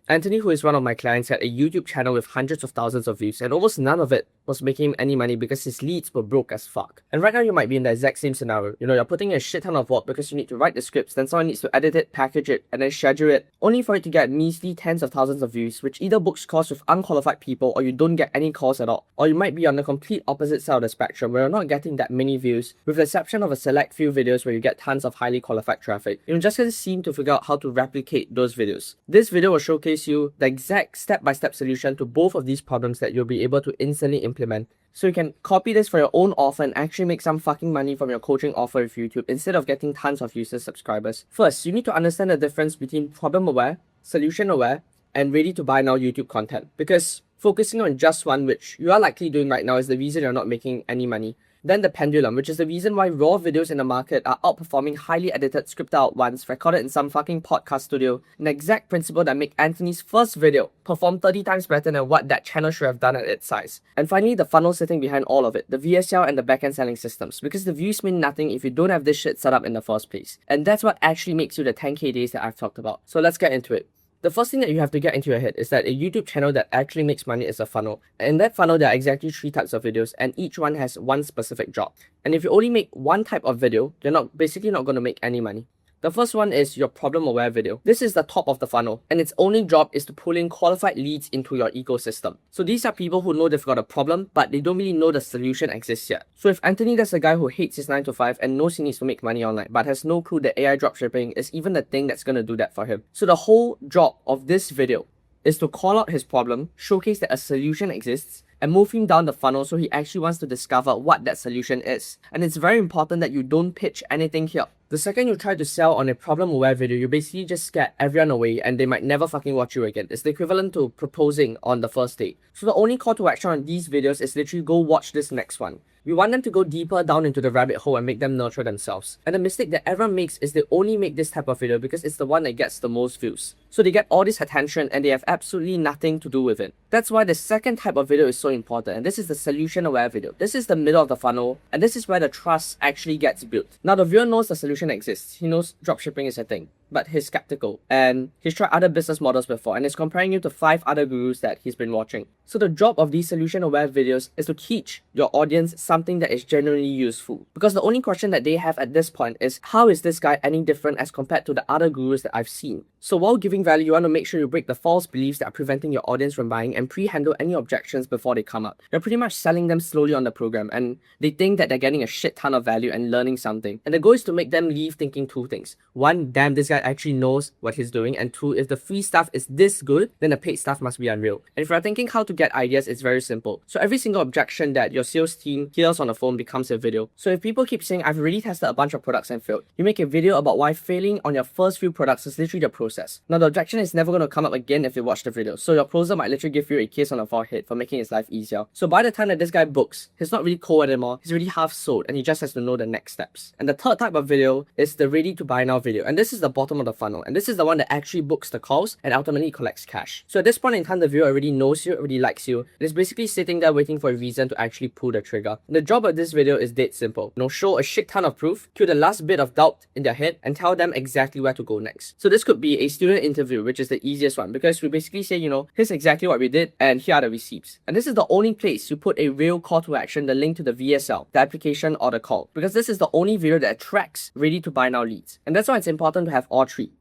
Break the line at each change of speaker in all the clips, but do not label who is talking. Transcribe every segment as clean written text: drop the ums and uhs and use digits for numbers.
Anthony, who is one of my clients, had a YouTube channel with hundreds of thousands of views, and almost none of it was making him any money because his leads were broke as fuck. And right now you might be in the exact same scenario. You're putting in a shit ton of work because you need to write the scripts, then someone needs to edit it, package it, and then schedule it, only for it to get measly tens of thousands of views, which either books calls with unqualified people or you don't get any calls at all. Or you might be on the complete opposite side of the spectrum where you're not getting that many views, with the exception of a select few videos where you get tons of highly qualified traffic. You just gotta seem to figure out how to replicate those videos. This video will showcase you the exact step-by-step solution to both of these problems that you'll be able to instantly implement. So you can copy this for your own offer and actually make some fucking money from your coaching offer with YouTube instead of getting tons of user subscribers. First, you need to understand the difference between problem-aware, solution-aware, and ready-to-buy now YouTube content. Because focusing on just one, which you are likely doing right now, is the reason you're not making any money. Then the pendulum, which is the reason why raw videos in the market are outperforming highly edited scripted out ones recorded in some fucking podcast studio. An exact principle that made Anthony's first video perform 30 times better than what that channel should have done at its size. And finally, the funnel sitting behind all of it, the VSL and the backend selling systems, because the views mean nothing if you don't have this shit set up in the first place. And that's what actually makes you the 10k days that I've talked about. So let's get into it. The first thing that you have to get into your head is that a YouTube channel that actually makes money is a funnel. And in that funnel, there are exactly 3 types of videos, and each one has one specific job. And if you only make one type of video, you're basically not going to make any money. The first one is your problem-aware video. This is the top of the funnel, and its only job is to pull in qualified leads into your ecosystem. So these are people who know they've got a problem, but they don't really know the solution exists yet. So if Anthony is a guy who hates his 9 to 5 and knows he needs to make money online, but has no clue that AI dropshipping is even the thing that's going to do that for him. So the whole job of this video is to call out his problem, showcase that a solution exists, and move him down the funnel so he actually wants to discover what that solution is. And it's very important that you don't pitch anything here. The second you try to sell on a problem-aware video, you basically just scare everyone away and they might never fucking watch you again. It's the equivalent to proposing on the first date. So the only call to action on these videos is literally go watch this next one. We want them to go deeper down into the rabbit hole and make them nurture themselves. And the mistake that everyone makes is they only make this type of video because it's the one that gets the most views. So they get all this attention and they have absolutely nothing to do with it. That's why the second type of video is so important, and this is the solution-aware video. This is the middle of the funnel, and this is where the trust actually gets built. Now the viewer knows the solution exists. He knows dropshipping is a thing, but he's skeptical, and he's tried other business models before, and is comparing you to 5 other gurus that he's been watching. So the job of these solution-aware videos is to teach your audience something that is genuinely useful. Because the only question that they have at this point is, how is this guy any different as compared to the other gurus that I've seen? So while giving value, you want to make sure you break the false beliefs that are preventing your audience from buying and pre-handle any objections before they come up. You're pretty much selling them slowly on the program, and they think that they're getting a shit ton of value and learning something. And the goal is to make them leave thinking 2 things. 1, damn, this guy actually knows what he's doing, and 2, if the free stuff is this good, then the paid stuff must be unreal. And if you're thinking how to get ideas, it's very simple. So every single objection that your sales team hears on the phone becomes a video. So if people keep saying, I've already tested a bunch of products and failed, you make a video about why failing on your first few products is literally the process. Now the objection is never going to come up again if you watch the video. So your closer might literally give you a kiss on the forehead for making his life easier. So by the time that this guy books, he's not really cold anymore, he's already half sold, and he just has to know the next steps. And the third type of video is the ready to buy now video. And this is the bottom of the funnel. And this is the one that actually books the calls and ultimately collects cash. So at this point in time, the viewer already knows you, already likes you. It is basically sitting there waiting for a reason to actually pull the trigger. And the job of this video is dead simple. Show a shit ton of proof, kill the last bit of doubt in their head, and tell them exactly where to go next. So this could be a student interview, which is the easiest one, because we basically say, here's exactly what we did, and here are the receipts. And this is the only place you put a real call to action, the link to the VSL, the application, or the call, because this is the only video that attracts ready to buy now leads. And that's why it's important to have all 3.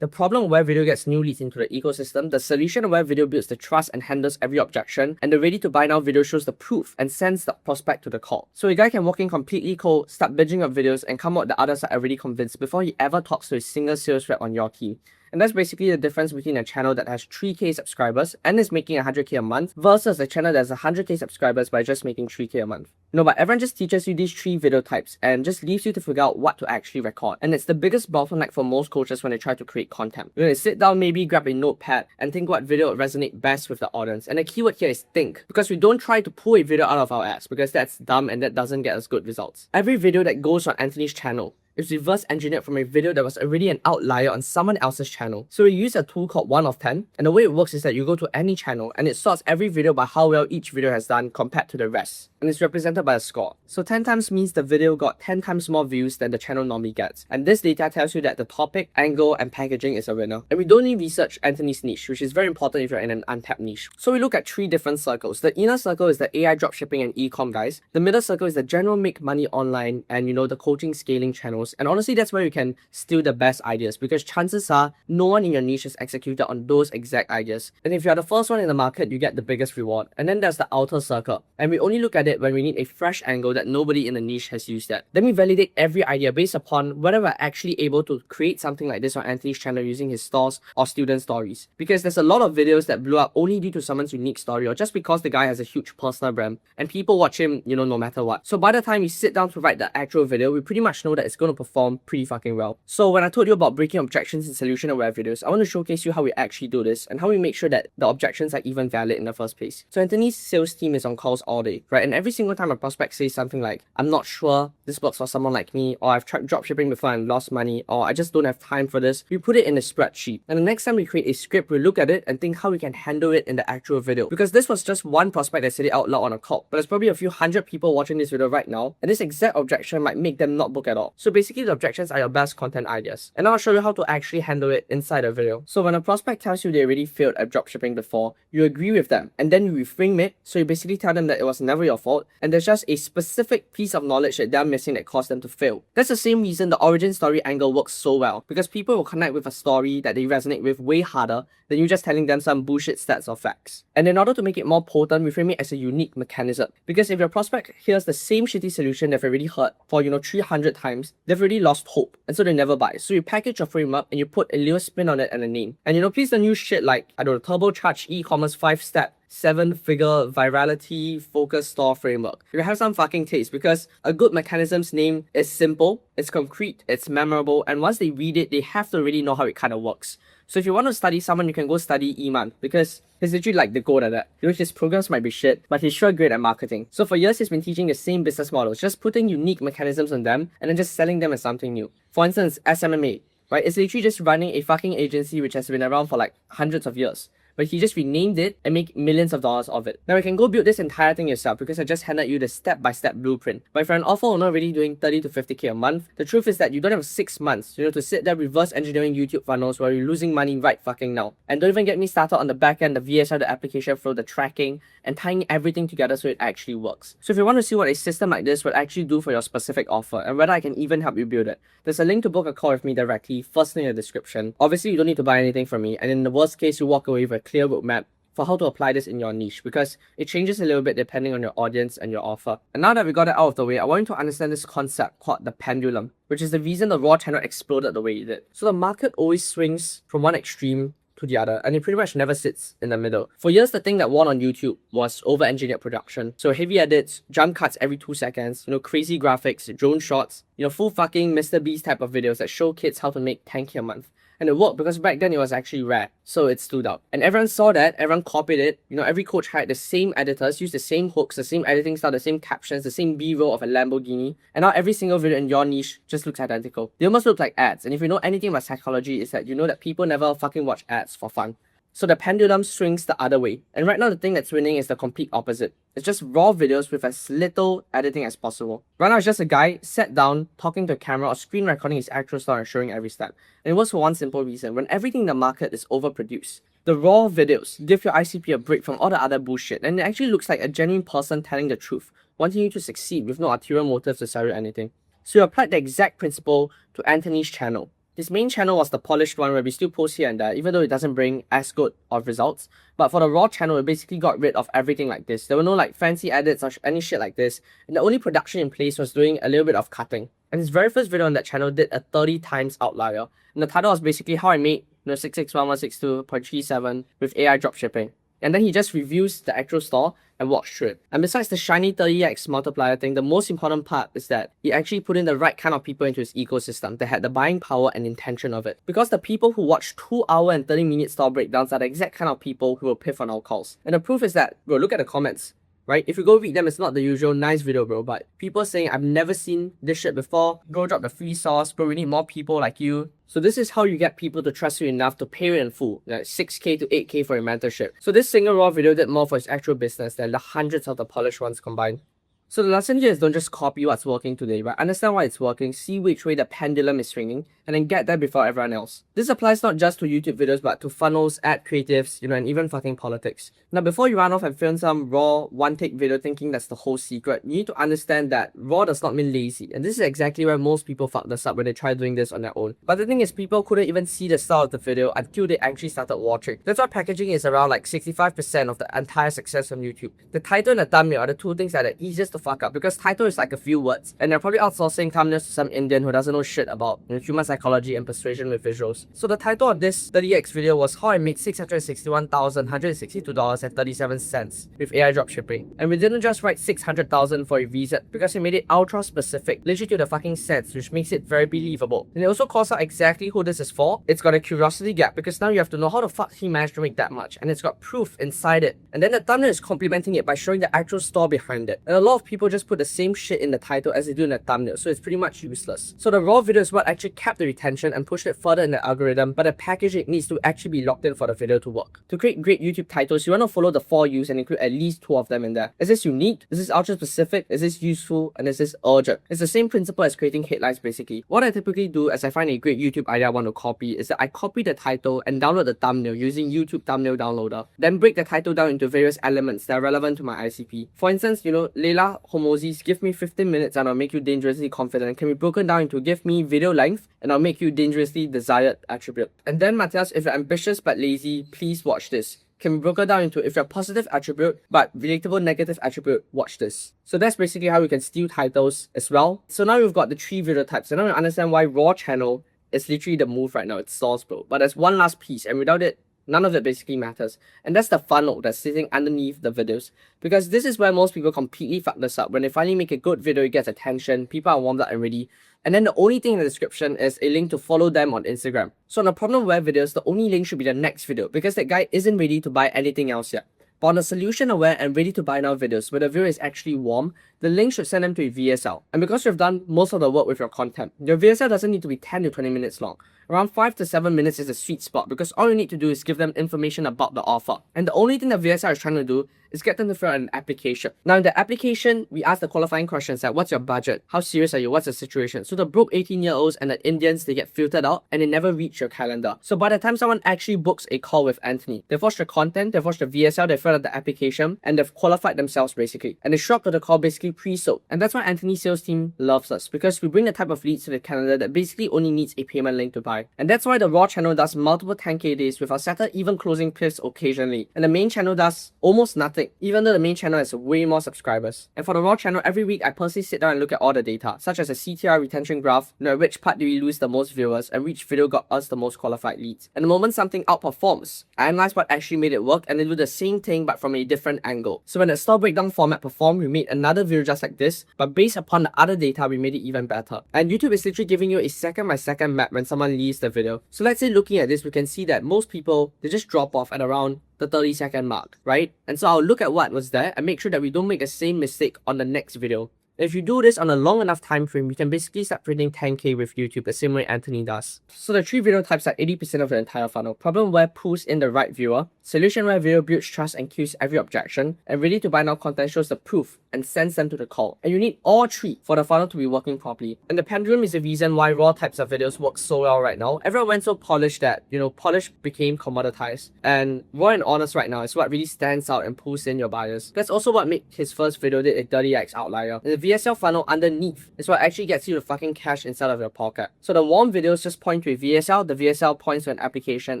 The problem-aware video gets new leads into the ecosystem, the solution-aware video builds the trust and handles every objection, and the ready-to-buy-now video shows the proof and sends the prospect to the call. So a guy can walk in completely cold, start binging up videos, and come out the other side already convinced before he ever talks to a single sales rep on your team. And that's basically the difference between a channel that has 3k subscribers and is making 100k a month versus a channel that has 100k subscribers by just making 3k a month. But everyone just teaches you these 3 video types and just leaves you to figure out what to actually record. And it's the biggest bottleneck for most coaches when they try to create content. You're going to sit down, maybe grab a notepad and think what video would resonate best with the audience. And the keyword here is think, because we don't try to pull a video out of our ass because that's dumb and that doesn't get us good results. Every video that goes on Anthony's channel is reverse engineered from a video that was already an outlier on someone else's channel. So we use a tool called 1 of 10, and the way it works is that you go to any channel and it sorts every video by how well each video has done compared to the rest, and it's represented by a score. So 10 times means the video got 10 times more views than the channel normally gets, and this data tells you that the topic, angle, and packaging is a winner. And we don't need research Anthony's niche, which is very important if you're in an untapped niche. So we look at 3 different circles. The inner circle is the AI dropshipping and ecom guys. The middle circle is the general make money online and the coaching scaling channels. And honestly, that's where you can steal the best ideas, because chances are no one in your niche has executed on those exact ideas. And if you're the first one in the market, you get the biggest reward. And then there's the outer circle, and we only look at it when we need a fresh angle that nobody in the niche has used yet. Then we validate every idea based upon whether we're actually able to create something like this on Anthony's channel using his stores or student stories. Because there's a lot of videos that blew up only due to someone's unique story, or just because the guy has a huge personal brand and people watch him, no matter what. So by the time we sit down to write the actual video, we pretty much know that it's going to perform pretty fucking well. So when I told you about breaking objections in solution-aware videos, I want to showcase you how we actually do this and how we make sure that the objections are even valid in the first place. So Anthony's sales team is on calls all day, right? And every single time a prospect says something like, I'm not sure this works for someone like me, or I've tried dropshipping before and lost money, or I just don't have time for this, we put it in a spreadsheet. And the next time we create a script, we look at it and think how we can handle it in the actual video. Because this was just one prospect that said it out loud on a call, but there's probably a few hundred people watching this video right now, and this exact objection might make them not book at all. So basically the objections are your best content ideas. And I'll show you how to actually handle it inside a video. So when a prospect tells you they already failed at dropshipping before, you agree with them, and then you reframe it. So you basically tell them that it was never your fault, and there's just a specific piece of knowledge that they're missing that caused them to fail. That's the same reason the origin story angle works so well, because people will connect with a story that they resonate with way harder than you just telling them some bullshit stats or facts. And in order to make it more potent, we frame it as a unique mechanism. Because if your prospect hears the same shitty solution they've already heard for 300 times, they've already lost hope, and so they never buy. So you package your framework and you put a little spin on it and a name. And please don't use shit like, I don't know, turbocharged e-commerce 5-step 7-figure virality focused store framework. You have some fucking taste, because a good mechanism's name is simple, it's concrete, it's memorable, and once they read it, they have to already know how it kind of works. So if you want to study someone, you can go study Iman, because he's literally like the goat at that. His programs might be shit, but he's sure great at marketing. So for years, he's been teaching the same business models, just putting unique mechanisms on them and then just selling them as something new. For instance, SMMA, right? It's literally just running a fucking agency which has been around for like hundreds of years. But he just renamed it and make millions of dollars of it. Now you can go build this entire thing yourself, because I just handed you the step-by-step blueprint. But if you're an offer owner already doing 30 to 50k a month, the truth is that you don't have 6 months, to sit there reverse engineering YouTube funnels while you're losing money right fucking now. And don't even get me started on the back end, the VSR, the application flow, the tracking, and tying everything together so it actually works. So if you want to see what a system like this would actually do for your specific offer, and whether I can even help you build it, there's a link to book a call with me directly, first link in the description. Obviously, you don't need to buy anything from me, and in the worst case, you walk away with a clear roadmap for how to apply this in your niche, because it changes a little bit depending on your audience and your offer. And now that we got it out of the way, I want you to understand this concept called the pendulum, which is the reason the raw channel exploded the way it did. So the market always swings from one extreme to the other, and it pretty much never sits in the middle. For years, the thing that won on YouTube was over-engineered production. So heavy edits, jump cuts every 2 seconds, crazy graphics, drone shots, full fucking Mr. Beast type of videos that show kids how to make 10k a month. And it worked because back then it was actually rare, so it stood out. And everyone saw that, everyone copied it. Every coach hired the same editors, used the same hooks, the same editing style, the same captions, the same B-roll of a Lamborghini. And now every single video in your niche just looks identical. They almost look like ads. And if you know anything about psychology, it's that you know that people never fucking watch ads for fun. So the pendulum swings the other way. And right now the thing that's winning is the complete opposite. It's just raw videos with as little editing as possible. Right now it's just a guy sat down, talking to a camera or screen recording his actual story and showing every step. And it works for one simple reason. When everything in the market is overproduced, the raw videos give your ICP a break from all the other bullshit, and it actually looks like a genuine person telling the truth, wanting you to succeed with no ulterior motives to sell you anything. So you applied the exact principle to Anthony's channel. His main channel was the polished one where we still post here and there, even though it doesn't bring as good of results. But for the raw channel, we basically got rid of everything like this. There were no fancy edits or any shit like this. And the only production in place was doing a little bit of cutting. And his very first video on that channel did a 30 times outlier. And the title was basically how I made 661.162.37 with AI dropshipping. And then he just reviews the actual store and walks through it. And besides the shiny 30x multiplier thing, the most important part is that he actually put in the right kind of people into his ecosystem that had the buying power and intention of it. Because the people who watch 2-hour and 30-minute store breakdowns are the exact kind of people who will piff on our calls. And the proof is that, bro, look at the comments. right? If you go read them, it's not the usual nice video, bro, but people saying, I've never seen this shit before, go drop the free sauce, bro, we need more people like you. So this is how you get people to trust you enough to pay you in full, like 6K to 8K for your mentorship. So this single raw video did more for its actual business than the hundreds of the polished ones combined. So the lesson here is don't just copy what's working today, but understand why it's working, see which way the pendulum is swinging, and then get there before everyone else. This applies not just to YouTube videos, but to funnels, ad creatives, and even fucking politics. Now, before you run off and film some raw, one-take video thinking that's the whole secret, you need to understand that raw does not mean lazy. And this is exactly where most people fuck this up when they try doing this on their own. But the thing is, people couldn't even see the start of the video until they actually started watching. That's why packaging is around like 65% of the entire success on YouTube. The title and the thumbnail are the two things that are the easiest to fuck up, because title is like a few words, and they're probably outsourcing thumbnails to some Indian who doesn't know shit about human psychology and persuasion with visuals. So the title of this 30x video was how I made $661,162.37 with AI dropshipping. And we didn't just write 600,000 for a VZ, because we made it ultra specific, literally to the fucking cents, which makes it very believable. And it also calls out exactly who this is for. It's got a curiosity gap, because now you have to know how the fuck he managed to make that much, and it's got proof inside it. And then the thumbnail is complementing it by showing the actual store behind it. And a lot of people just put the same shit in the title as they do in the thumbnail, so it's pretty much useless. So the raw video is what actually kept the retention and pushed it further in the algorithm, but the packaging needs to actually be locked in for the video to work. To create great YouTube titles, you want to follow the 4 U's and include at least 2 of them in there. Is this unique? Is this ultra specific? Is this useful? And is this urgent? It's the same principle as creating headlines basically. What I typically do as I find a great YouTube idea I want to copy is that I copy the title and download the thumbnail using YouTube thumbnail downloader. Then break the title down into various elements that are relevant to my ICP. For instance, Leila Homozi's Give Me 15 Minutes and I'll Make You Dangerously Confident can be broken down into Give Me Video Length and I'll Make You Dangerously Desired attribute. And then Matthias, If You're Ambitious but Lazy, Please Watch This can be broken down into If You're Positive attribute but relatable negative attribute, watch this. So that's basically how we can steal titles as well. So now we've got the 3 video types, and now you understand why raw channel is literally the move right now. It's source, bro. But there's one last piece, and without it, none of it basically matters. And that's the funnel that's sitting underneath the videos. Because this is where most people completely fuck this up. When they finally make a good video, it gets attention, people are warmed up and ready. And then the only thing in the description is a link to follow them on Instagram. So on the problem-aware videos, the only link should be the next video, because that guy isn't ready to buy anything else yet. But on the solution-aware and ready-to-buy now videos, where the viewer is actually warm, the link should send them to a VSL. And because you've done most of the work with your content, your VSL doesn't need to be 10 to 20 minutes long. Around 5 to 7 minutes is a sweet spot, because all you need to do is give them information about the offer. And the only thing the VSL is trying to do is get them to fill out an application. Now in the application, we ask the qualifying questions like, what's your budget? How serious are you? What's the situation? So the broke 18-year-olds and the Indians, they get filtered out and they never reach your calendar. So by the time someone actually books a call with Anthony, they've watched the content, they've watched the VSL, they've filled out the application, and they've qualified themselves basically. And they show up to the call basically pre-sold. And that's why Anthony's sales team loves us, because we bring the type of leads to the calendar that basically only needs a payment link to buy. And that's why the raw channel does multiple 10K days with our setter even closing cliffs occasionally. And the main channel does almost nothing, even though the main channel has way more subscribers. And for the raw channel, every week I personally sit down and look at all the data, such as a CTR retention graph, which part do we lose the most viewers and which video got us the most qualified leads. And the moment something outperforms, I analyze what actually made it work and then do the same thing but from a different angle. So when the store breakdown format performed, we made another video just like this, but based upon the other data, we made it even better. And YouTube is literally giving you a second-by-second map when someone leaves the video. So let's say looking at this, we can see that most people, they just drop off at around the 30-second mark, right? And so I'll look at what was there and make sure that we don't make the same mistake on the next video. If you do this on a long enough time frame, you can basically start printing 10K with YouTube the same way Anthony does. So the 3 video types are 80% of the entire funnel. Problem-aware pulls in the right viewer, solution-aware video builds trust and kills every objection, and ready-to-buy now content shows the proof and sends them to the call. And you need all 3 for the funnel to be working properly. And the pendulum is the reason why raw types of videos work so well right now. Everyone went so polished that, polish became commoditized. And raw and honest right now is what really stands out and pulls in your buyers. That's also what made his first video did a 30x outlier. And the VSL funnel underneath is what actually gets you the fucking cash inside of your pocket. So the warm videos just point to a VSL, the VSL points to an application,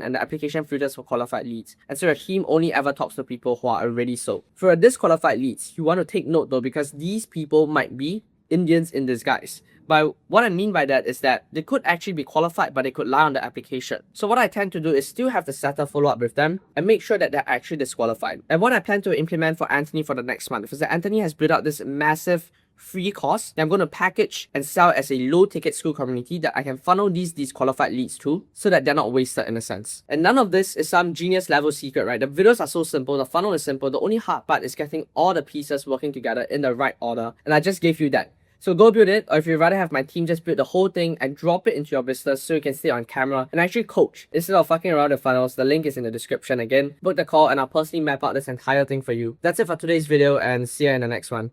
and the application filters for qualified leads. And so your team only ever talks to people who are already sold. For disqualified leads, you want to take note though, because these people might be Indians in disguise. But what I mean by that is that they could actually be qualified, but they could lie on the application. So what I tend to do is still have the setter follow up with them and make sure that they're actually disqualified. And what I plan to implement for Anthony for the next month is that Anthony has built out this massive free course that I'm going to package and sell as a low ticket school community that I can funnel these disqualified leads to so that they're not wasted in a sense. And none of this is some genius level secret, right? The videos are so simple, the funnel is simple, the only hard part is getting all the pieces working together in the right order. And I just gave you that. So go build it, or if you'd rather have my team just build the whole thing and drop it into your business so you can stay on camera and actually coach instead of fucking around with funnels, the link is in the description again. Book the call and I'll personally map out this entire thing for you. That's it for today's video and see you in the next one.